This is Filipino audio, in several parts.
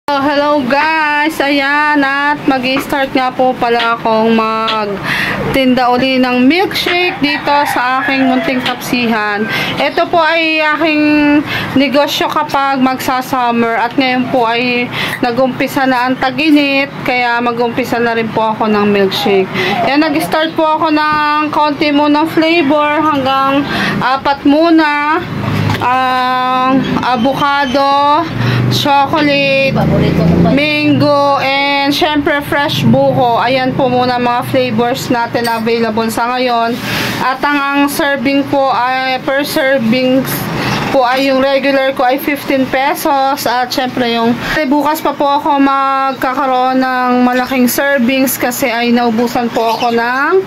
Hello guys, ayan, at mag-start nga po pala akong magtinda uli ng milkshake dito sa aking munting tapsihan. Ito po ay aking negosyo kapag magsa-summer, at ngayon po ay nag-umpisa na ang tag-init, kaya mag-umpisa na rin po ako ng milkshake. Yan, nag-start po ako ng konti munang flavor hanggang 4 muna. Avocado, chocolate, mango, and syempre fresh buko. Ayan po muna mga flavors natin available sa ngayon. At ang serving po ay per serving po ay yung regular ko ay 15 pesos. At syempre yung bukas pa po ako magkakaroon ng malaking servings kasi ay naubusan po ako ng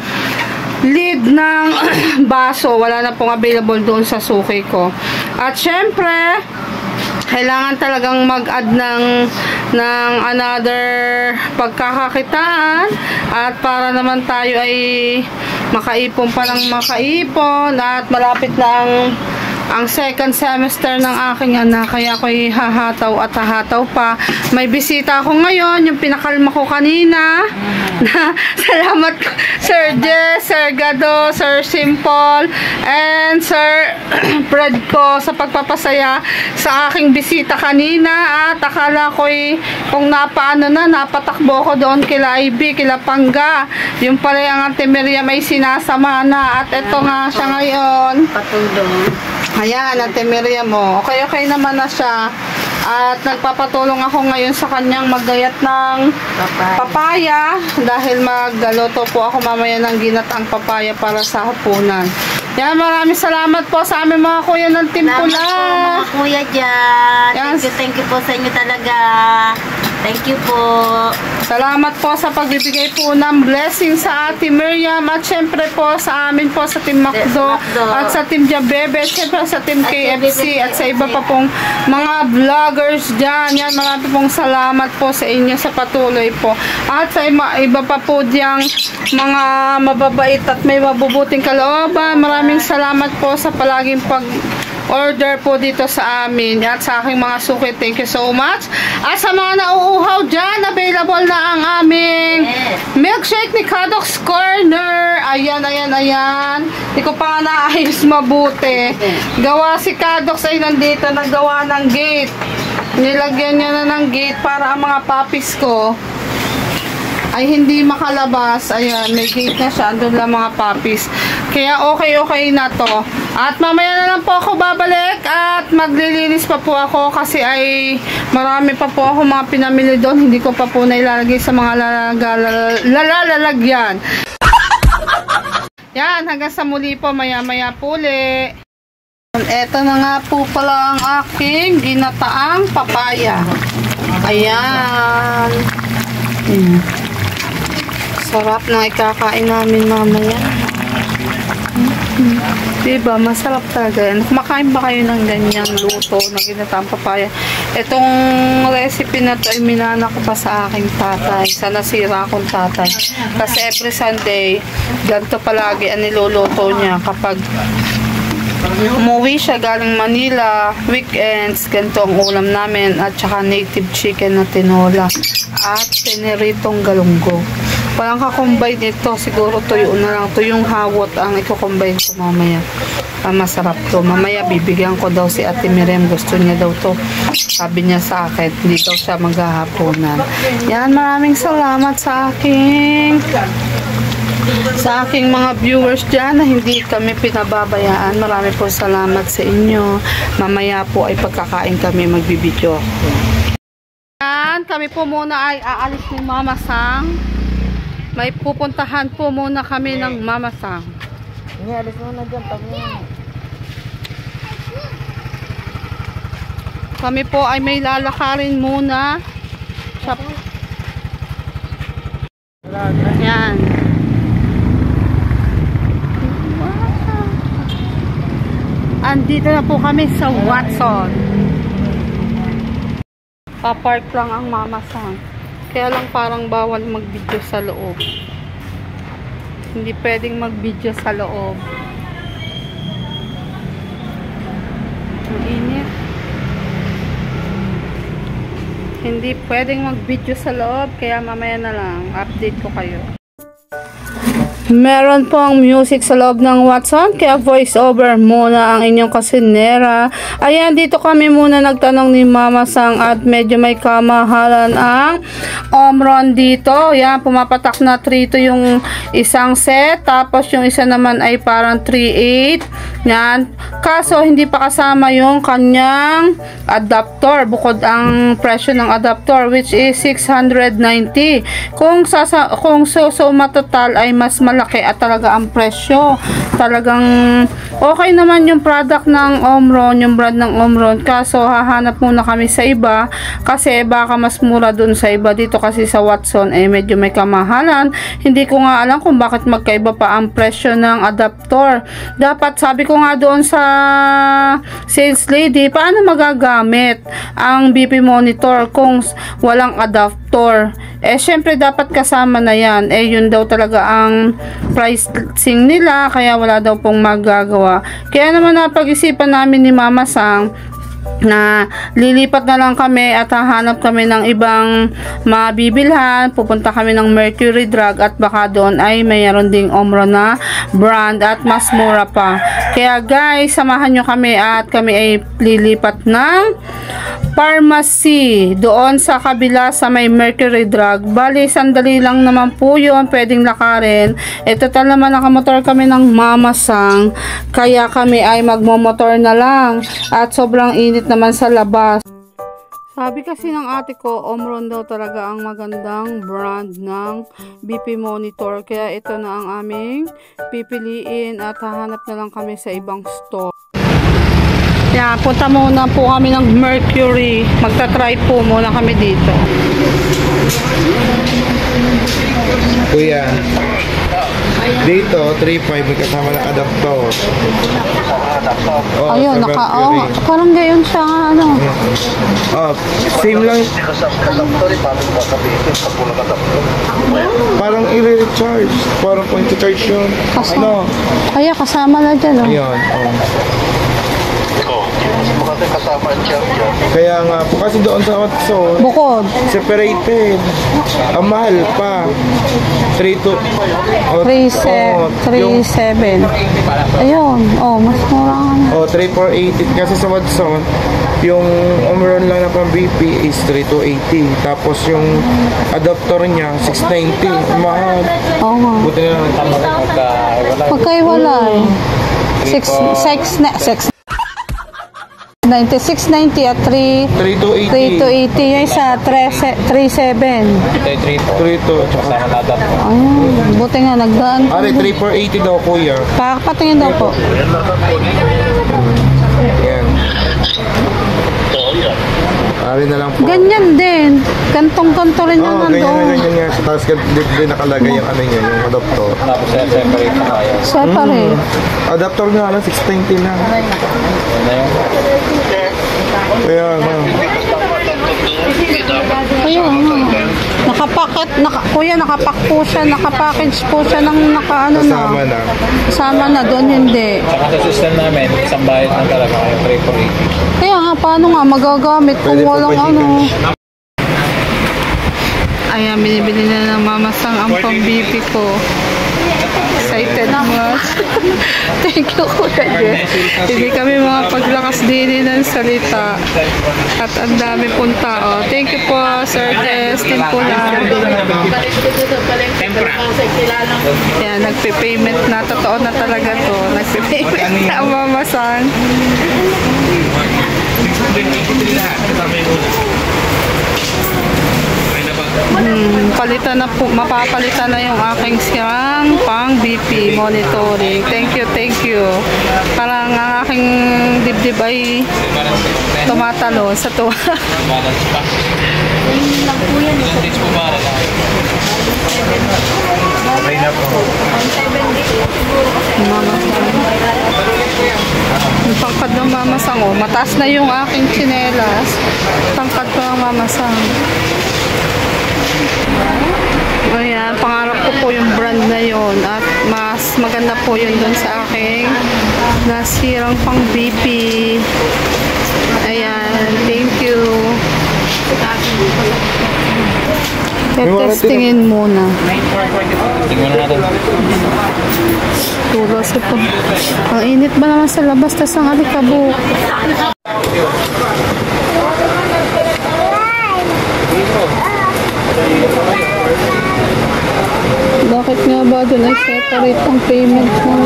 lid ng baso. Wala na pong available doon sa suki ko. At syempre kailangan talagang mag-add ng another pagkakakitaan, at para naman tayo ay makaipon pa ng makaipon, at malapit na ang second semester ng aking anak, kaya ako'y hahataw at hahataw pa. May bisita ako ngayon, yung pinakalma ko kanina. Salamat Sir Jess, Sir Gado, Sir Simple, and Sir Fred ko sa pagpapasaya sa aking bisita kanina. At akala ko'y kung napatakbo ko doon kila Ivy, kila Pangga. Yung pala ang Ate Miriam ay sinasama na, at ito nga siya ngayon. Patulong. Ayan, Ate Miriam mo. Okay naman na siya. At nagpapatulong ako ngayon sa kanyang maggayat ng papaya dahil magluluto po ako mamaya ng ginataang papaya para sa hapunan. Yan, maraming salamat po sa aming mga kuya ng Team Pula. Salamat po mga kuya dyan. Yes. Thank you po sa inyo talaga. Thank you po. Salamat po sa pagbibigay po ng blessing sa Ate Miriam, at syempre po sa amin po sa Team Macdo, at sa Team Jabebe, syempre sa Team KFC, at sa iba pa pong mga vloggers dyan. Yan, marami pong salamat po sa inyo sa patuloy po. At sa iba pa po diyang mga mababait at may mabubuting kalooban, maraming salamat po sa palaging order po dito sa amin at sa aking mga suki. Thank you so much. At sa mga nauuhaw dyan, available na ang aming milkshake ni Kadok's Corner. Ayan. Hindi ko pa naayos mabuti. Gawa si Kadox ay nandito, naggawa ng gate. Nilagyan niya na ng gate para ang mga puppies ko ay hindi makalabas. Ayan, may gate na siya. Andun lang mga puppies. Kaya okay na to. At mamaya na lang po ako babalik at maglilinis pa po ako kasi ay marami pa po ako mga pinamili doon. Hindi ko pa po nailalagay sa mga lalagyan. Yan, hanggang sa muli po. Maya po ulit. Ito na nga po pala ang aking ginataang papaya. Ayan. Sarap na ikakain namin mamaya. Diba? Masarap talaga yan. Kumakain ba kayo ng ganyang luto na ginataang papaya? Itong recipe na to ay minana ko pa sa aking tatay. Sa nasira akong tatay. Kasi every Sunday, ganito palagi ang niluluto niya kapag umuwi siya galing Manila, weekends, ganito ang ulam namin, at saka native chicken na tinola at piniritong galunggo. Walang kakombine nito, siguro tuyo na lang, tuyong hawot ang iko-combine ko mamaya. Masarap to. Mamaya bibigyan ko daw si Ate Miriam, gusto niya daw to. Sabi niya sa akin, hindi daw siya maghahaponan. Yan, maraming salamat sa aking mga viewers dyan na hindi kami pinababayaan. Marami po salamat sa inyo. Mamaya po ay pagkakain kami magbibideo. Yan, kami po muna ay aalis ni Mama Sang. May pupuntahan po muna kami ng Mama Sang. Alis muna dyan, kami po ay may lalakarin muna. Yan. Andito na po kami sa Watson. Papark lang ang Mama Sang. Kaya lang parang bawal mag-video sa loob. Hindi pwedeng mag-video sa loob. Ang init. Hindi pwedeng mag-video sa loob. Kaya mamaya na lang. Update ko kayo. Meron pong music sa loob ng Watson, kaya voice over muna ang inyong kasinera. Ayan, dito kami muna nagtanong ni Mama Sang at medyo may kamahalan ang Omron dito. Yan, pumapatak na 3 to yung isang set, tapos yung isa naman ay parang 3.8. Yan, kaso hindi pa kasama yung kanyang adapter, bukod ang presyo ng adapter which is 690. Kung matotal ay mas malaki at talaga ang presyo. Talagang okay naman yung product ng Omron, yung brand ng Omron, kaso hahanap muna kami sa iba kasi baka mas mura dun sa iba. Dito kasi sa Watson eh medyo may kamahalan. Hindi ko nga alam kung bakit magkaiba pa ang presyo ng adapter. Dapat, sabi ko nga doon sa sales lady, paano magagamit ang BP monitor kung walang adapter? Eh syempre dapat kasama na yan. Eh yun daw talaga ang pricing nila, kaya wala daw pong magagawa. Kaya naman napag-isipan namin ni Mama Sang na lilipat na lang kami at hahanap kami ng ibang mabibilhan. Pupunta kami ng Mercury Drug at baka doon ay mayroon ding Omron na brand at mas mura pa. Kaya guys, samahan nyo kami at kami ay lilipat ng pharmacy doon sa kabila sa may Mercury Drug. Bali, sandali lang naman po yun, pwedeng lakarin. Total naman nakamotor kami ng Mama Sang, kaya kami ay magmomotor na lang at sobrang init naman sa labas. Sabi kasi ng ate ko, Omron daw talaga ang magandang brand ng BP monitor. Kaya ito na ang aming pipiliin at hahanap na lang kami sa ibang store. Yan, punta muna po kami ng Mercury. Magta-try po muna kami dito. Kuya, dito 3.5 may kasama ng adapter. Oh, ayun, parang gayon siya, ano. Oh, same lang. Parang i-recharge. Parang point to charge yun. Ano? Kaya kasama na dyan, oh. Ayun, kaya nga po kasi doon sa Watson bukod separated, ang mahal pa 3.7. Ayun, mas mura nga. 3,480 kasi sa Watson yung Omron lang na pang BP is 3,280, tapos yung adapter niya 690. Mahal. Oo nga, buti na lang magkaiwala eh. 9690 at 3280. Yung isa 37. 3,2 Ayun, buti nga nagdaan. Ari, 3,480 daw kuya. Patingin daw po. Yan. Ari na lang po. Ganyan din. Kantong-kanto rin yung ganyan nga. Tapos din nakalagay yung ano yun, yung adapter. Tapos separate na kaya. Separate. Adapter nga lang, 690 na. Kaya nga. Kuya, nakapak po siya, nakapackage po siya ng kasama na. Kasama na, doon hindi. Saka sa system namin, isang bayad na talaga, yung 3,480. Kaya nga, paano nga magagamit kung walang ano? Ayan, binibili na ng Mama Sang ang pang-BP ko. Excited much. Thank you, Kuya Jess. Hindi kami mga paglakas din ng salita. At ang dami pong tao. Thank you po, Sir Jess. Team po lang. Yan, nagpe-payment na. Totoo na talaga to. Nagpe-payment na ang Mama Sang. mapapalitan na yung aking sirang pang BP monitoring. Thank you. Parang ang aking dibdib ay tumatalo sa tuwa. Balance pa. Dates po ba lang? Okay na po. Yung pangkad ng mamasang, oh. Mataas na yung aking tsinelas. Pangkad ko ng mamasang. Ayan, pangarap ko po yung brand na yon at mas maganda po yun dun sa aking nasirang pang BP. Ayan, thank you. Testingin muna. Tingnan natin. Tulos ito. Ang init ba naman sa labas, tas ang alikabok. Bakit nga ba dun ay separate ang payment mo?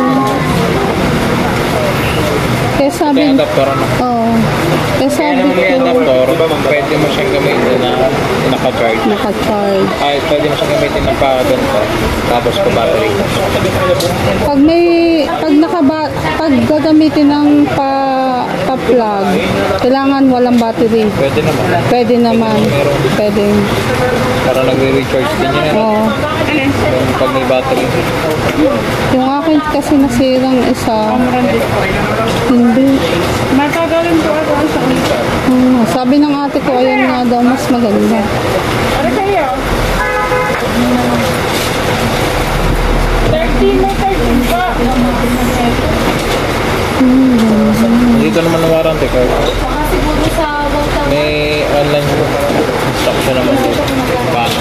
Kaya sabi May adapter ano? Oo. Kaya Kaya sabi naman may ko adapter, pwede mo siyang gamitin na naka-charge. naka-charge. Ay, pwede mo siyang gamitin na pa-ganito. Tapos pa-battery. Pag gagamitin ng pa-plug, kailangan walang battery. Pwede naman. Pwede naman. Pwede. Para nagre-recharge din yun. Oo. Pag may battery. Yung akin kasi nasirang isa. Hindi. Magkagawin ko ako sa Sabi ng ate ko, ayan nga daw, mas maganda. Ano kayo? 13 na 13 pa. Dito naman ang warranty card. Siguro sa May online instruction naman dito. Paano?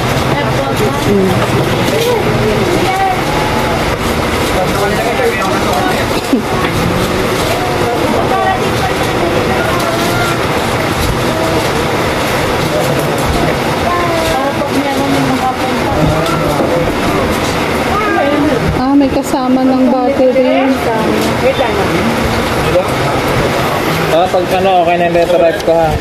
May kasama ng battery. Pag ano, okay na yung letter F ko ha.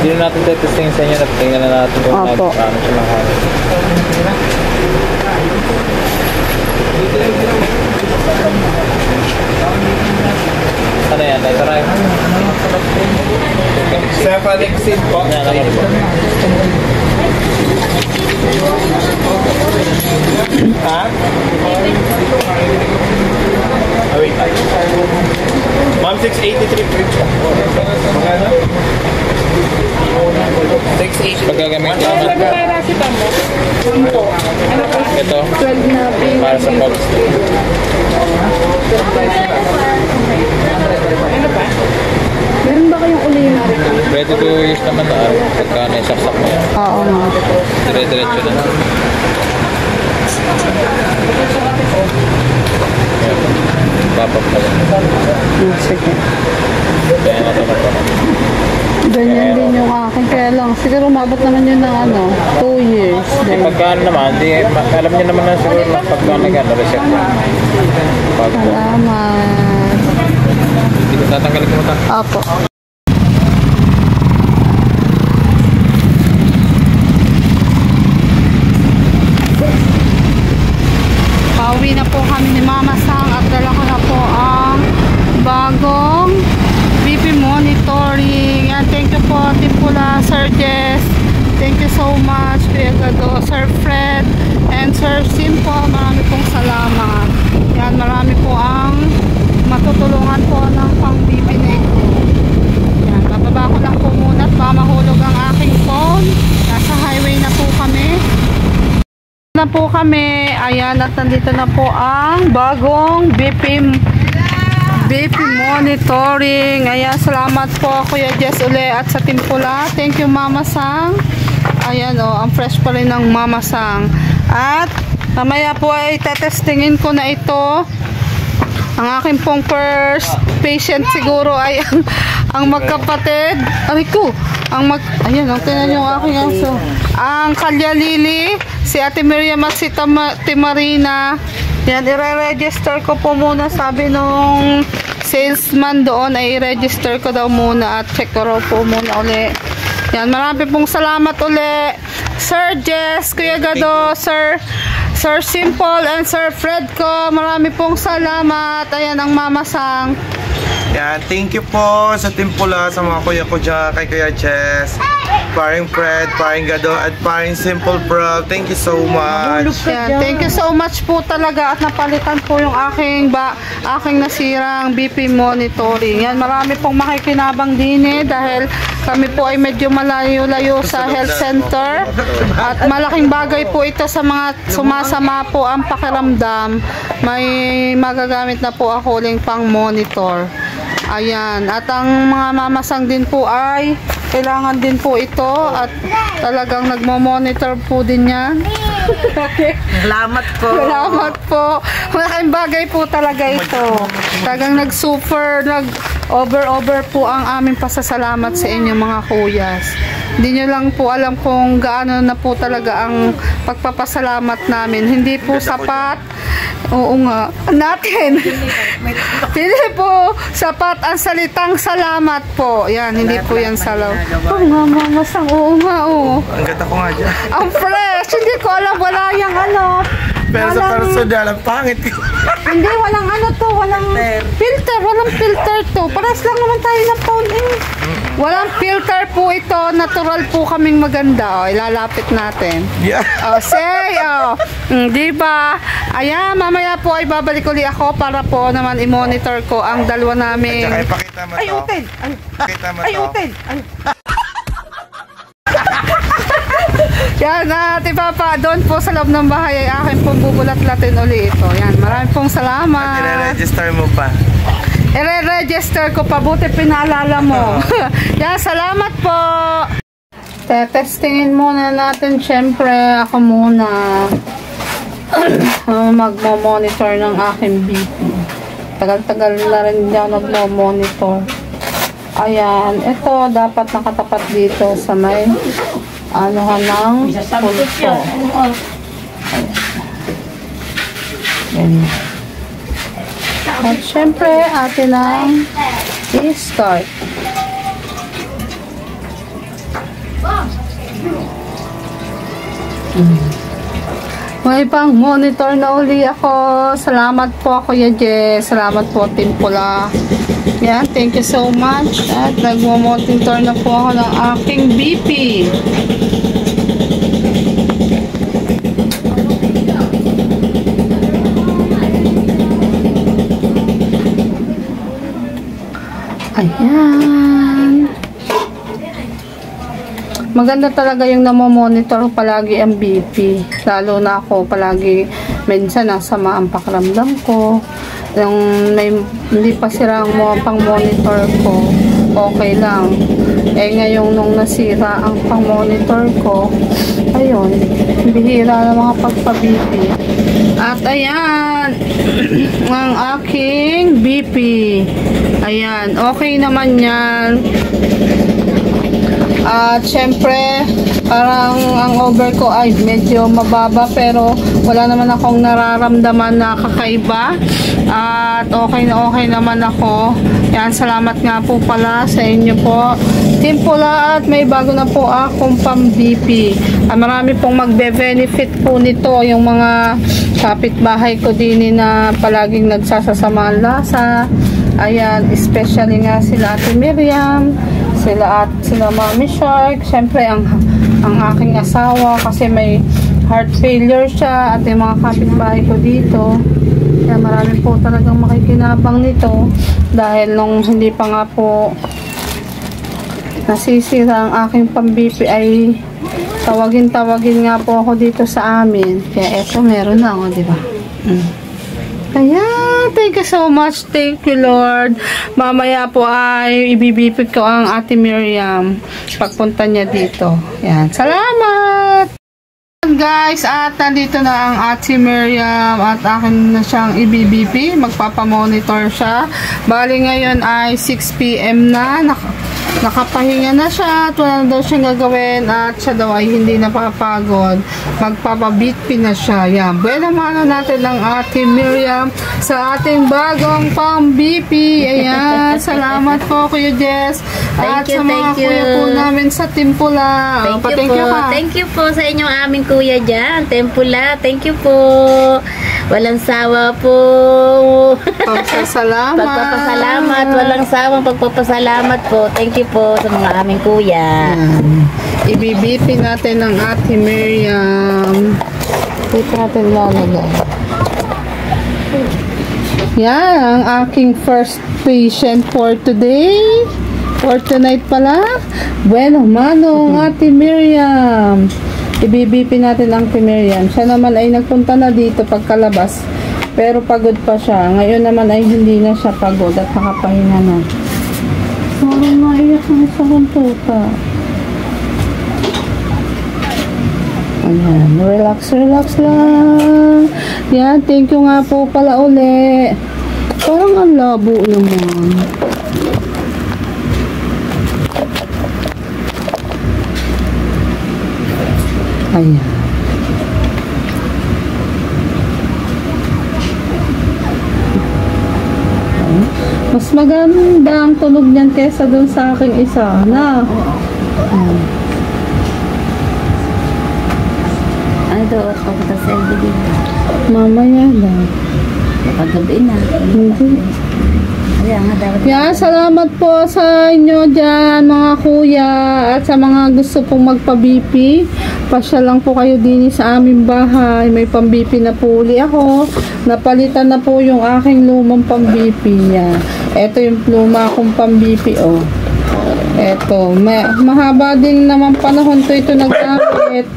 Hindi na natin testingin sa inyo na tingnan na natin kung Opo. paano siya makahanap. Ano yan? Letter F? Cephalexin po. Yan, ano po? Ha? Wait. Ma'am, 683 print po. Magkano? 680. Pagkagamit ko naman. Ito. Para sa pogs. Meron ba kayong ulinary? Ready to use naman na pagka naisaksak mo yan. Oo nga. Dire-diretso na. Papap na lang. Sige. Kaya nga ito na po. Ganyan din yung akin. Kaya lang, siguro umabot naman yun ng 2 years. Eh, Then, pagka naman, alam niyo naman na siguro na pagka nag-reset na. salamat. Hindi ko tatanggalin ko mata. Apo. Pauwi na po kami ni Mama Sang at dala ko na po ang bagong BP monitoring. And thank you po, Tipula, Sir Jess. Thank you so much, Kuya Gado, Sir Fred, and Sir Sim po. Marami pong salamat. Yan, marami po ang matutulungan po ng pang BP na ito. Yan, bababa ko lang po muna at baka mahulog ang aking phone. Nasa highway na po kami. Ayan, at nandito na po ang bagong BP monitoring. Ayan, salamat po Kuya Jess uli at sa Timpula. Thank you Mama Sang. Ayan ang fresh pa rin ng Mama Sang. At mamaya po ay tetestingin ko na ito. Ang aking pong first patient siguro ay ang magkapatid. Aray ko, ayan, tingnan yung aking aso. Ang Kalya Lily, si Ate Miriam at si Timarina. Yan, i-register ko po muna. Sabi nung salesman doon ay i-register ko daw muna at check ko raw po muna uli. Yan, marami pong salamat uli. Sir Jess, Kuya Gado, Sir Simple, and Sir Fredco. Marami pong salamat. Ayan ang mamasang. Yan, thank you po sa Team Pula, sa mga kuya ko dyan, kay Kuya Jess, paring Fred, paring Gado, at paring Simple Bro. Thank you so much. Yan, thank you so much po talaga at napalitan po yung aking nasirang BP monitoring. Yan, marami pong makikinabang din dahil kami po ay medyo malayo-layo sa health center at malaking bagay po ito sa mga sumasama po ang pakiramdam. May magagamit na po ako uling pang monitor. Ayan, at ang mga mamasang din po ay kailangan din po ito at talagang nagmo-monitor po din yan. Salamat po. Salamat po. Malaking bagay po talaga ito. Talagang nag-over po ang aming pasasalamat sa inyo mga kuyas. Hindi nyo lang po alam kung gaano na po talaga ang pagpapasalamat namin. Hindi po sapat. Oo nga. Natin. Hindi po sapat ang salitang salamat po. Yan, hindi po yan salamat. Oo nga, mamasang. Oo nga, oo. Ang ganda ko nga dyan. Ang fresh. Hindi ko alam. Wala yung ano. Pero sa personal, ang pangit ko. Hindi, walang ano to. Walang filter. Walang filter to. Paras lang naman tayo ng phone eh. Walang filter po ito. Natural po kaming maganda. O, ilalapit natin. Yeah. O, say, o. Diba? Ayan, mamaya po ay babalik ulit ako para po naman i-monitor ko ang dalawa namin. Tsaka ipakita mo to. Ayutin! Pakita mo to. Ayutin! Yan, Ate Papa, doon po sa loob ng bahay ay akin pong bubulat-latin ulit ito. Yan, maraming pong salamat. I-register mo pa. I-register ko pa, buti pinaalala mo. Yan, salamat po. Testingin muna natin, syempre, ako muna magmo-monitor ng aking BP. Tagal-tagal na rin dyan nagmo-monitor. Ayan, ito dapat nakatapat dito sa may anuhan ng pulso. Ganyan. At syempre, atin ang i-start. May pang monitor na uli ako. Salamat po, Kuya Jess. Salamat po, Team Pula. Yan, thank you so much. At nagmo-monitor na po ako ng aking BP. Ayan. Maganda talaga yung namo-monitor palagi ang BP. Lalo na ako palagi minsan nasama ang pakiramdam ko. Yung hindi pa sira ang pang-monitor ko, okay lang. Eh ngayon nung nasira ang pang-monitor ko, ayun, bihira na mga pagpa-BP. At ayan, ang aking BP. Ayan, okay naman yan. At syempre, parang ang over ko ay medyo mababa pero wala naman akong nararamdaman na kakaiba. At okay naman ako. Yan, salamat nga po pala sa inyo po. Team Pula, at may bago na po akong pang-BP. Marami pong magbe-benefit po nito yung mga kapitbahay ko din na palaging nagsasasama ang lasa. Ayan, especially nga sila Ate Miriam, sila Mami Shark, syempre ang aking asawa kasi may heart failure siya, at yung mga kapitbahay ko dito. Kaya marami po talagang makikinabang nito dahil nung hindi pa nga po nasisira ang aking pang-BP ay tawagin nga po ako dito sa amin. Kaya eto, meron na ako, diba? Kaya, thank you so much. Thank you, Lord. Mamaya po ay ibibipig ko ang Ate Miriam pagpunta niya dito. Yan. Salamat! Ayan guys, at nandito na ang Ate Miriam at akin na siyang i-BBP. Magpapamonitor siya. Bali ngayon ay 6 PM na. Nakapahinga na siya at wala na daw siyang gagawin at siya daw ay hindi napapagod. Magpapabitpi na siya. Yan. Buena mano natin ng Ate Miriam sa ating bagong pang-BP. Ayan. Salamat po Kuya Jess. At sa mga kuya po namin sa Timpula. Thank you po. Thank you po sa inyong aming kuya dyan. Timpula. Thank you po. Walang sawa po. Pagpasalamat. Pagpapasalamat. Walang sawang pagpapasalamat po. Thank you po sa mga aming kuya. Ibibiti natin ng Ate Miriam. Dito natin lalagay. Yan, ang aking first patient for today. For tonight pala. Bueno, mano, Ate Miriam. Ibibip natin ang Ate Miriam. Siya naman ay nagpunta na dito pagkalabas. Pero pagod pa siya. Ngayon naman ay hindi na siya pagod at nakapahinga na. Parang naiyak na sa kuntuta. Ayan, relax lang. Yan, thank you nga po pala uli. Parang ang labo naman. Ayan. Mas maganda ang tunog niyan kesa dun sa aking isa. Na. Ano daw at pagpunta sa LBD? Mamaya lang. Paggabi na. Hindi. Ayan nga dapat. Yeah, salamat po sa inyo dyan mga kuya at sa mga gusto pong magpa-BP. Pasya lang po kayo din sa aming bahay. May pang-BP na po uli ako. Napalitan na po yung aking lumang pang-BP. Yeah. Ito yung luma akong pang-BP. Oh. Ito. Mahaba din naman panahon to ito nagamit.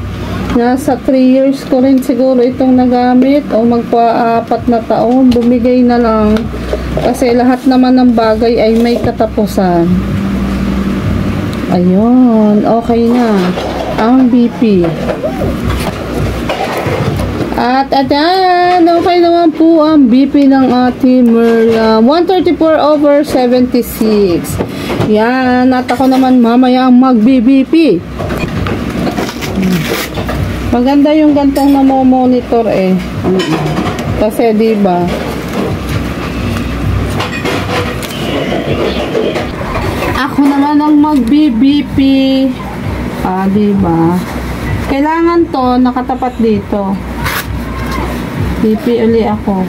Nasa 3 years ko rin siguro itong nagamit o magpa-4 na taon. Bumigay na lang. Kasi lahat naman ng bagay ay may katapusan. Ayun. Okay na. Ang BP. At ayan, okay naman po ang BP ng Ate Miriam. 134/76. Yan, at ako naman mamaya mag-BP. Maganda yung gantong namo-monitor eh. Kasi diba? Ako naman ang mag-BP. Ah, diba? Kailangan to nakatapat dito. BP uli ako.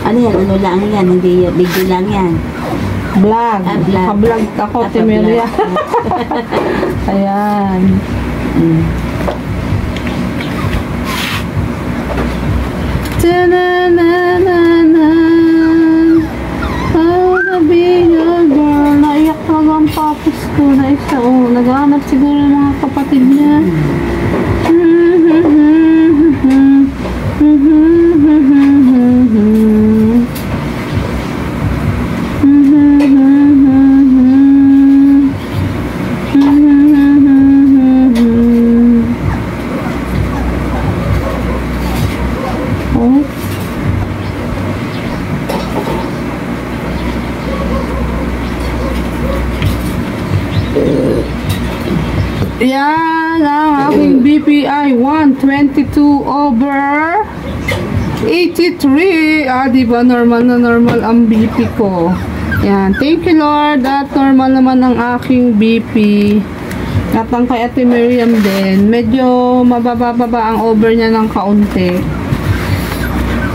Ano yan? Ano lang yan? Hindi video lang yan. Vlog. Naka-vlog ako, Timeria. Ayan. Ta-na-na-na-na I wanna be your girl. Naiyak lang ang papis ko na isa. Oh, naghahanap siguro ng mga kapatid niya. Yan ang aking BPI 122/83. Ah, diba normal na normal ang BP ko. Yan, thank you Lord. At normal naman ang aking BP. At ang kay Ate Miriam din, medyo mababa ang over niya ng kaunti.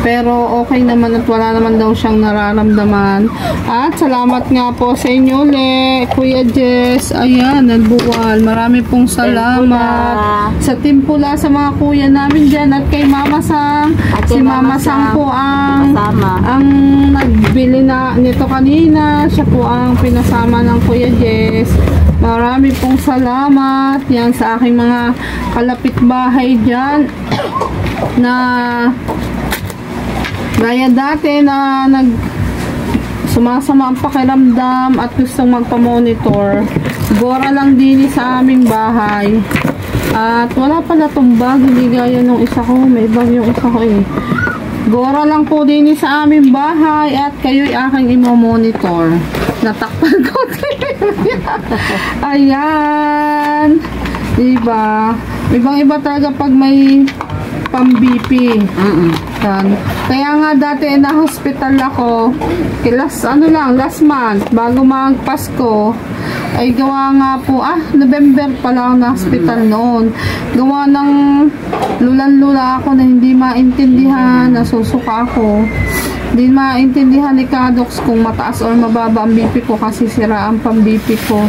Pero okay naman at wala naman daw siyang nararamdaman. At salamat nga po sa inyo ulit, Kuya Jess. Ayan, nagbuwal. Marami pong salamat. Sa Timpula, sa mga kuya namin dyan. At kay Mama Sang. Si Mama Sang po ang nagbili na nito kanina. Siya po ang pinasama ng Kuya Jess. Marami pong salamat. Yan sa aking mga kalapit bahay dyan. Na gaya dati na sumasama ang pakiramdam at gustong magpa-monitor. Gora lang din sa aming bahay. At wala pala tong bag, hindi gaya nung isa ko. May bag yung isa ko eh. Gora lang po din sa aming bahay at kayo'y aking imo-monitor. Natakpan ko. Ayan. Diba? Ibang-iba talaga pag may pang-BP. Kaya nga dati na-hospital ako. Last month, bago mag-Pasko, ay gawa nga po, November pa lang na hospital noon. Gawa ng lulan-lula ako na hindi maintindihan, nasusuka ako. Hindi maintindihan ni Kadox kung mataas or mababa ang BP ko kasi sira ang pang-BP ko.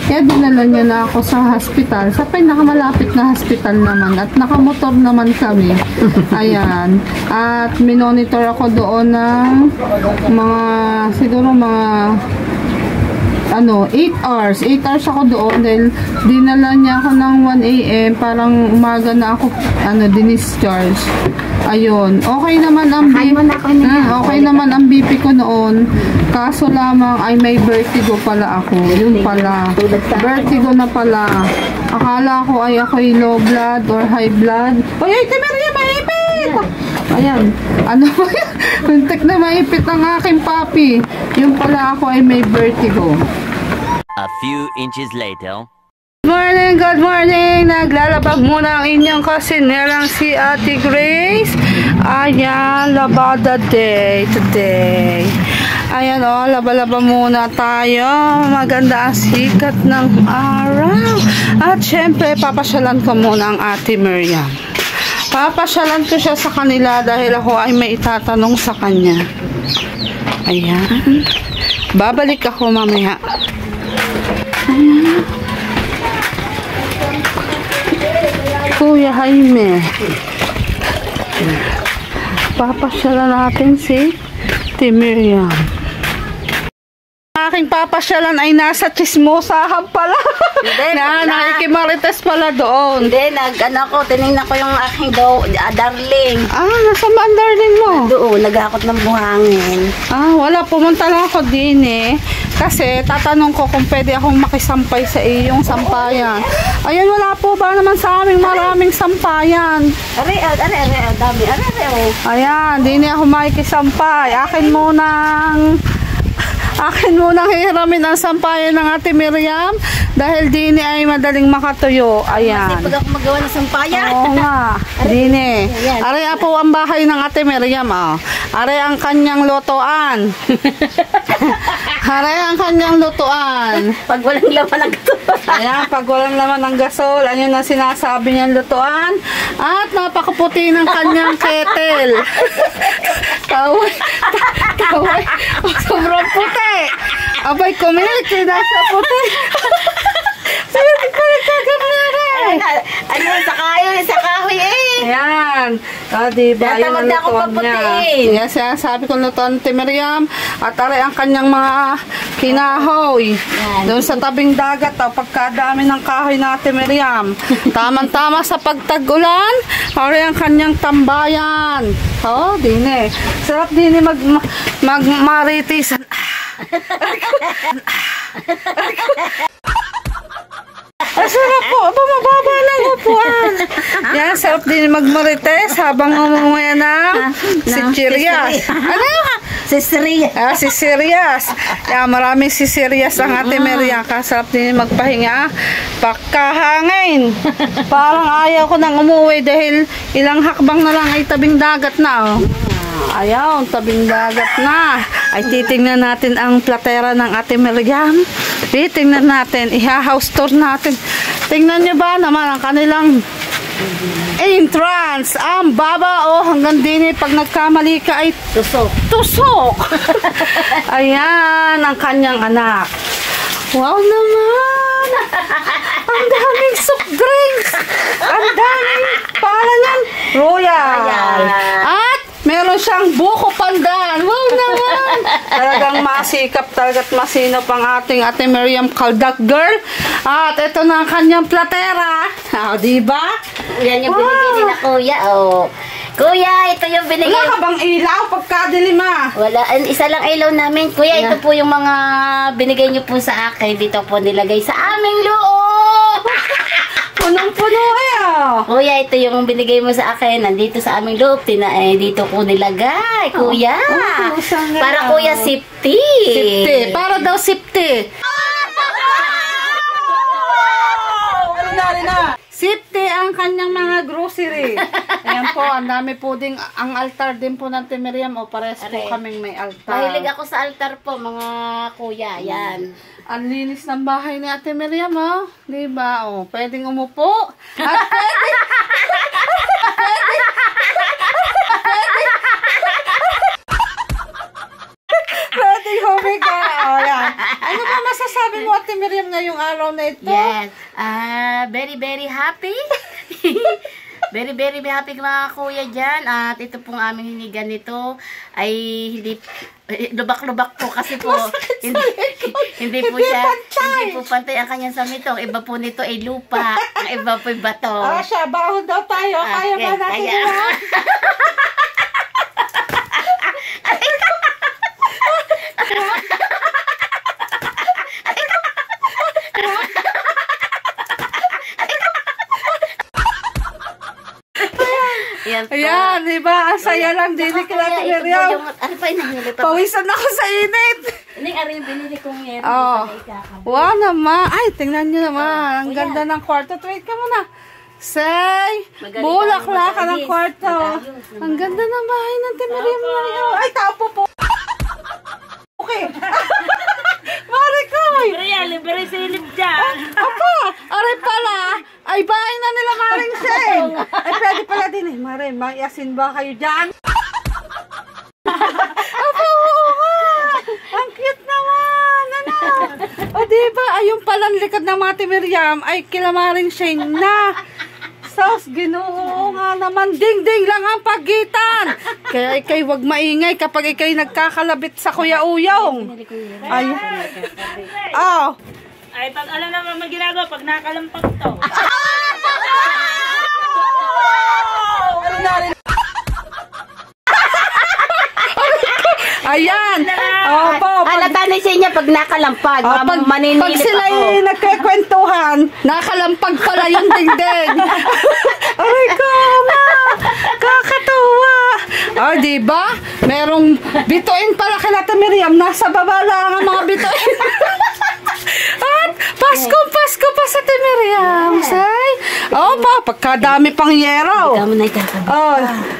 Kaya dinala niya na ako sa hospital. Sa pinakamalapit na hospital naman. At nakamotor naman kami. Ayan. At minonitor ako doon ng siguro mga 8 hours. 8 hours ako doon dahil dinala niya ako ng 1 AM. Parang umaga na ako dinischarge. Ayun. Okay naman ang BP ko noon. Kaso lamang ay may vertigo pala ako. Yun pala. Vertigo na pala. Akala ko ay ako'y low blood or high blood. Ay, Temeria, maipit! Ayan. Ano ba yan? Kuntik na maipit ang aking papi. Yung pala ako ay may vertigo. A few inches later. Good morning! Naglalabag muna ang inyong kasinerang si Ate Grace. Ayan, labada day today. Ayan laba-laba muna tayo. Maganda ang sikat ng araw. At syempre, papasyalan ko muna ang Ate Miriam. Papasyalan ko siya sa kanila dahil ako ay may itatanong sa kanya. Ayan. Babalik ako mamaya. Ayan. Kuya Jaime. Papasyalan natin si Miriam. Aking papasyalan ay nasa chismosahan pala. Nakikimarites pala doon. Hindi, tinignan ko yung aking darling. Nasa ang darling mo? Doon, naghakot ng buhangin. Wala. Pumunta lang ako din kasi tatanong ko kung pwede akong makisampay sa iyong sampayan. Ayan, wala po ba naman sa aming maraming sampayan? Dami. Ayan, di na ako makikisampay. Akin munang hihiramin ang sampayan ng Ate Miriam dahil Dini ay madaling makatuyo. Ayan. Kasi pag ako magawa ng sampayan. Oo nga. Dini. Aray po ang bahay ng Ate Miriam. Aray ang kanyang lutuan. Aray ang kanyang lutuan. Pag walang laman ng gasol. Ayan, pag walang laman ng gasol, ayun ang sinasabi niyang lutuan. At napakaputi ng kanyang kettle. Kaway. Sobrang puti. Abay, kumiliki na sa puti. Sige, ko nagkagamera sa kahoy Ayan. Diba? Yan ang lutuan niya. Yan siya, sabi ko lutuan ni Miriam. At aray ang kanyang mga kinahoy. Doon sa tabing dagat, pagkadami ng kahoy na Ate Miriam. Tamang-tama sa pagtag-ulan, aray ang kanyang tambayan. Dini. Sarap dini magmaritis. Sarap po. Mababa lang upuan. Yan, sarap din magmarites habang umumuya ng sisirias. Sisirias. Yan, maraming sisirias ang Ate Miriam. Kasarap din magpahinga. Pagkahangin. Parang ayaw ko nang umuwi dahil ilang hakbang na lang ay tabing dagat na. Ayaw, tabing dagat na. Ay titingnan natin ang platera ng Ate Miriam. Titingnan natin, iha-house tour natin. Tingnan nyo ba naman ang kanilang entrance? Ang baba hanggang din pag nagkamali ka ay tusok. Ayan, ang kanyang anak. Wow naman! Ang daming soft drinks! Ang daming pangalan Royal. At meron siyang buko pandan. Wow naman! Talagang masikap talaga't masinop ang ating Ate Miriam Kaldak girl. At ito na ang kanyang platera. Diba? Yan yung binigay nila kuya. Kuya, ito yung binigay. Wala ka bang ilaw pagkadilim Wala. Isa lang ilaw namin. Kuya, ito po yung mga binigay niyo po sa akin. Dito po nilagay sa aming loob. Punong-puno Kuya, ito yung binigay mo sa akin. Nandito sa aming loob. Dito ko nilagay, kuya. Para kuya safety. Safety. Para daw safety. Safety ang kanyang mga grocery. Ayan po, ang dami po ding, ang altar din po ng Timiriam. O, pares po kaming may altar. Mahilig ako sa altar po, mga kuya. Yan. Ang linis ng bahay ni Ate Miriam, oh. Diba? Oh, pwedeng umupo. At pwedeng humiga. Oh, yan. Ano ba masasabi mo, Ate Miriam, ngayong araw na ito? Yes. Very, very happy. Very, very happy mga kuya dyan. At ito pong aming hinigan nito ay hindi lubak-lubak po kasi po hindi po pantay ang kanyang samitong. Iba po nito ay lupa, ang iba po ay bato. Siya, bahon daw tayo. Kaya ba natin yun? Ayan, diba? Ang saya lang din ni Ate Miriam. Ano pa inahili pa? Pawisan ako sa init. Hindi, ari yung binili kong yero. Wow naman. Ay, tingnan nyo naman. Ang ganda ng kwarto. Wait ka muna. Say, bulak-lak ka ng kwarto. Ang ganda ng bahay ng Timiriam. Ay, tapo po. Okay. Marikoy. Libre silip dyan. Apa, aray pala. Ay, bahay na nila Maring Shane. Ay, pwede pala din eh. Maring, maiasin ba kayo dyan? Apa, oo nga. Ang cute naman. Ano? O, diba? Ay, yung palang likod ng mga Timiriam ay kila Maring Shane na. Sos, Ginoo nga naman. Ding-ding lang ang pagitan. Kaya ikay wag maingay kapag ikay nagkakalabit sa Kuya Uyong. Ay. Oh. Ay, pag alam naman ginagawa, pag nakalampag to. Ayan. Opo. Halata na siya niya pag nakalampag. Pag sila ay nagkikwentuhan, nakalampag pala yung dingding. Ay, kama. Kakatuwa. Ah, diba? Merong bituin pala kay Ate Miriam. Nasa baba lang ang mga bituin. At Pasko pa sa Ate Miriam. Say. Oh, pagkadami pang yero. Ikaw mo na ikakabit. Oh,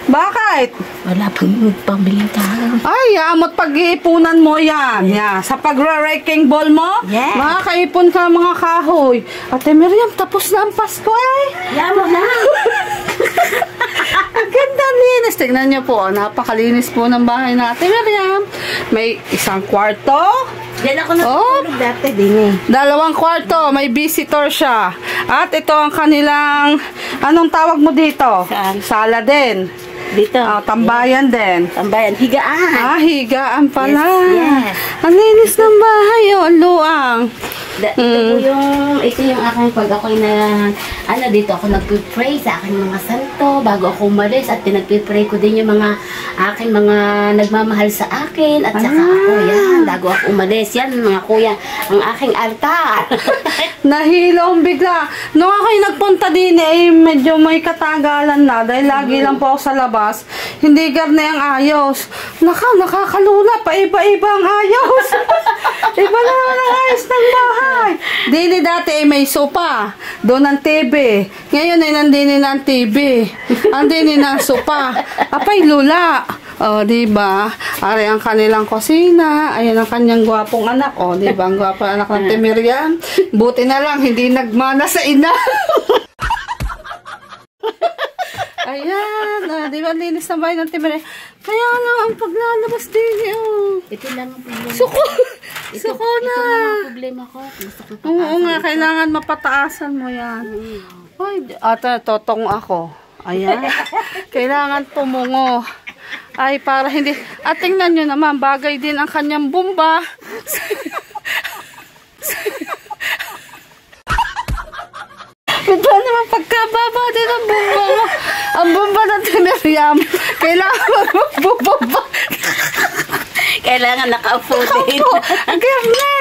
bakit? Wala pang pambiling tao. Ay, amot pag-iipunan mo yan. Yeah. Sa pag-raking ball mo, makakaipon ka mga kahoy. Ate Miriam, tapos na ang Pasko eh. Yamo na. Ang ganda linis. Tignan niyo po, napakalinis po ng bahay na Ate Miriam. May isang kwarto. Diyan ako natutulog dati din eh. 2 kwarto, may visitor siya. At ito ang kanilang, anong tawag mo dito? Saan? Sala din. Dito. Tambayan din. Tambayan. Higaan. Higaan pala. Yes. Ang linis ng bahay, ang luang. Ito yung aking pag ako'y dito ako nagpipray sa aking mga santo bago ako umalis at pinagpipray ko din yung mga aking mga nagmamahal sa akin at saka ako yan bago ako umalis yan mga kuya ang aking altar. Nahilong bigla nung ako'y nagpunta din medyo may katagalan na dahil lagi lang po ako sa labas hindi garne ang ayos nakakalula pa iba-iba ang ayos. Iba na ang ayos ng bahay. Dini dati may sopa. Doon ang TV. Ngayon ay nandini na ang TV. Andini na ang sopa. Apay lula. O, diba? Ari ang kanilang kusina. Ayan ang kanyang gwapong anak. O, diba? Ang gwapong anak ng Timiriam. Buti na lang, hindi nagmana sa ina. Ayan. Diba? Linis na bahay ng Timiriam. Kaya nga, ang paglalabas din. Ito lang ang problema. Suko na. Ito lang ang problema ko. Oo nga, kailangan mapataasan mo yan. Ay, totong ako. Ayan. Kailangan tumungo. Ay, para hindi. At tingnan nyo naman, bagay din ang kanyang bumba. Ito naman, pagkababa din ang bumba mo. Ang bumba ng Timiriam. Kailangan magbubaba. Kailangan nakaupo din. Ang ganda.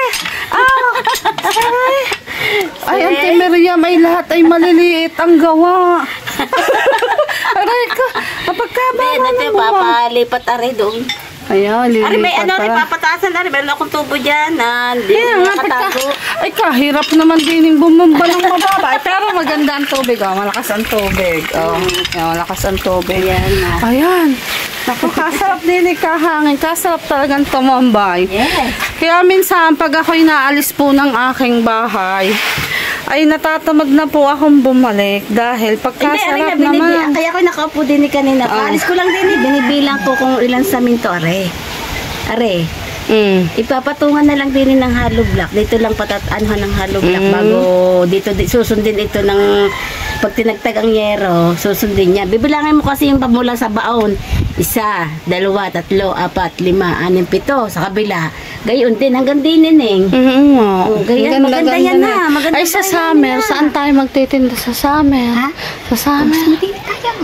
Ay, Auntie Miriam, ay lahat ay maliliit ang gawa. Aray ka, kapagkaba Natin, papalipat aray doon. Ayan, lilipat Ari, may ano, pala. ipapatasan na rin. Meron akong tubo dyan na hindi Kaya nga, nakatago. ay kahirap naman din yung bumumba ng mababa. Ay, pero maganda ang tubig, oh. Malakas ang tubig. Oh. Ayan, malakas ang tubig. Ayan na. Ayan. Naku, kasarap din ikahangin. Kasarap talagang tumambay. Yes. Kaya minsan, pag ako'y naalis po ng aking bahay, ay natatamad na po akong bumalik dahil pagkasarap naman. Kaya ako nakaupo din ni kanina. Paalis ko lang din binibilang ko kung ilang saminto. Are. Ipapatungan na lang din ng hollow block. Dito lang patatanuhan ng hollow block bago dito susundin ito ng pag tinagtag ang yero, susundin niya. Bibilangin mo kasi yung pamula sa baon. 1, 2, 3, 4, 5, 6, 7 sa kabila. Gayon din hanggang dinineng. Gayon, maganda yan na. Maganda ay, sa summer, saan tayo magtitinda sa summer? Ha? Sa summer. Dito tayo.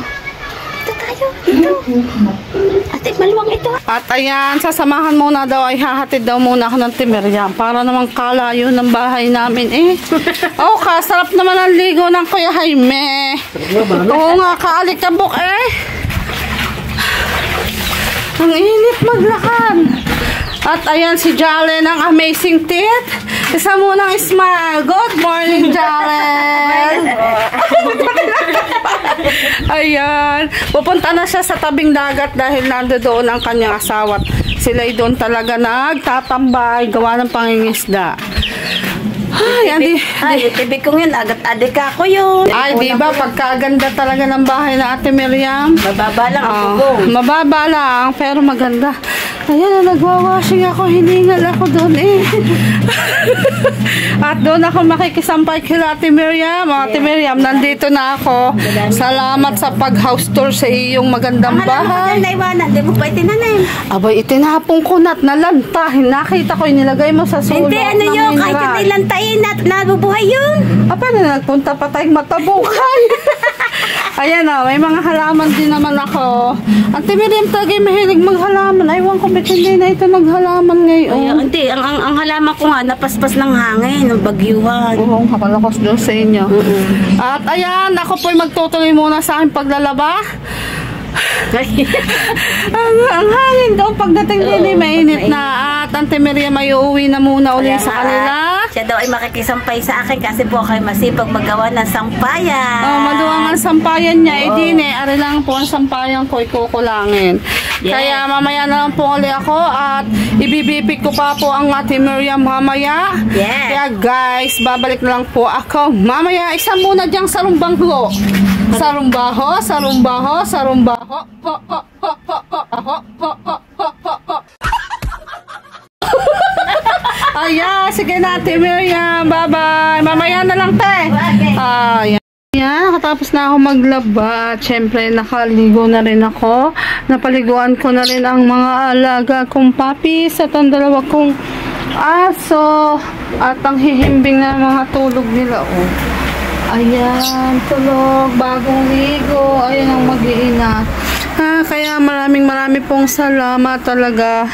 Dito. Ate, maluwang ito. At ayan, sasamahan muna daw ay hahatid daw muna ako ng Timeriam para naman kalayo ng bahay namin eh. Oh, kasarap naman ang ligo ng Kuya Jaime. Oo nga, kaalikabok eh. Ang init maglakad. At ayan si Jalen ng Amazing Teeth. Isa munang smile. Good morning, Jalen. Ayan. Pupunta na siya sa tabing dagat dahil nandoon ang kanyang asawa. Sila'y doon talaga nagtatambay. Gawa ng pangingisda. Ay, tibig kong yun. Adik ako yun. Ay, di ba? Pagkaganda talaga ng bahay na Ate Miriam. Mababa lang ang bubong. Mababa lang, pero maganda. Ayan, nagwawashing ako. Hiningal ako doon eh. At doon ako makikisampay kila Ate Miriam. Ate Miriam, nandito na ako. Salamat sa pag-house tour sa iyong magandang bahay. Naiwanan, di mo pa itinanim. Abay, itinapong ko na nalantahin. Nakita ko yung nilagay mo sa sulok. Hindi, ano yun, kahit yung nilantayin at nabubuhay yun. Paano nagpunta pa tayong matabukan? Ayan o, may mga halaman din naman ako. Ate Miriam talaga mahilig maghalaman. Aywan ko, ba't hindi na ito naghalaman ngayon? Ay, hindi, ang halaman ko nga, napaspas ng hangin, ng bagyuhan. Oo, kapalakos doon sa inyo. At ayan, ako po'y magtutuloy muna sa aking paglalaba. ang hangin daw pagdating din mainit na. At Ate Miriam ay uuwi na muna ulit sa kanila. Siya daw ay makikisampay sa akin kasi po kayo masipag magawa ng sampayan. Maluwang ang sampayan niya. Din ari lang po ang sampayan ko ikukulangin. Yes. Kaya mamaya na lang po ulit ako at ibibipik ko pa po ang Ate Miriam mamaya. Yes. Kaya guys, babalik na lang po ako mamaya. Isa muna diyang sarumbangho. Sarumbaho, sarumbaho, sarumbaho. Ho, ho, ho, ho, ho, ho, ho, ho, ho, ho. Ayan, sige na Ate Miriam. Bye-bye. Mamaya na lang, te. Ayan. Yan, nakatapos na ako maglaba. Siyempre, nakaligo na rin ako. Napaliguan ko na rin ang mga alaga kong puppies at ang dalawa kong aso. At ang hihimbing na mga tulog nila. Oh. Ayan, tulog. Bagong ligo. Ayan ang mag-iingat. Kaya marami pong salamat talaga.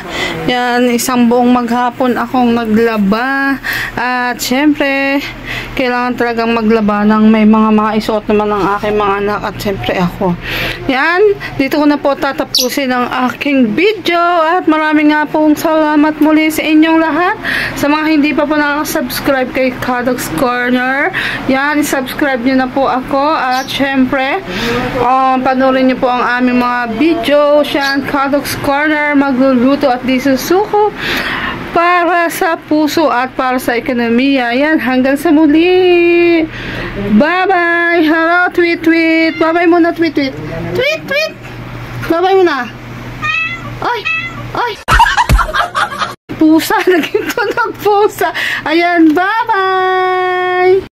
Yan, isang buong maghapon akong naglaba. At syempre, kailangan talagang maglaba ng may mga maisuot naman ng aking mga anak at syempre ako. Yan, dito ko na po tatapusin ang aking video at marami nga pong salamat muli sa inyong lahat. Sa mga hindi pa po nakasubscribe kay Kadok's Corner, yan, subscribe nyo na po ako at syempre, panoorin nyo po ang aming mga video. Yan, Kadok's Corner, magluluto at disusuko para sa puso at para sa ekonomiya. Yan, hanggang sa muli. Bye-bye. Hello, tweet. Bye-bye muna, tweet. Tweet. Bye-bye muna. Ay. Pusa, naging tunog pusa. Ayan, bye-bye.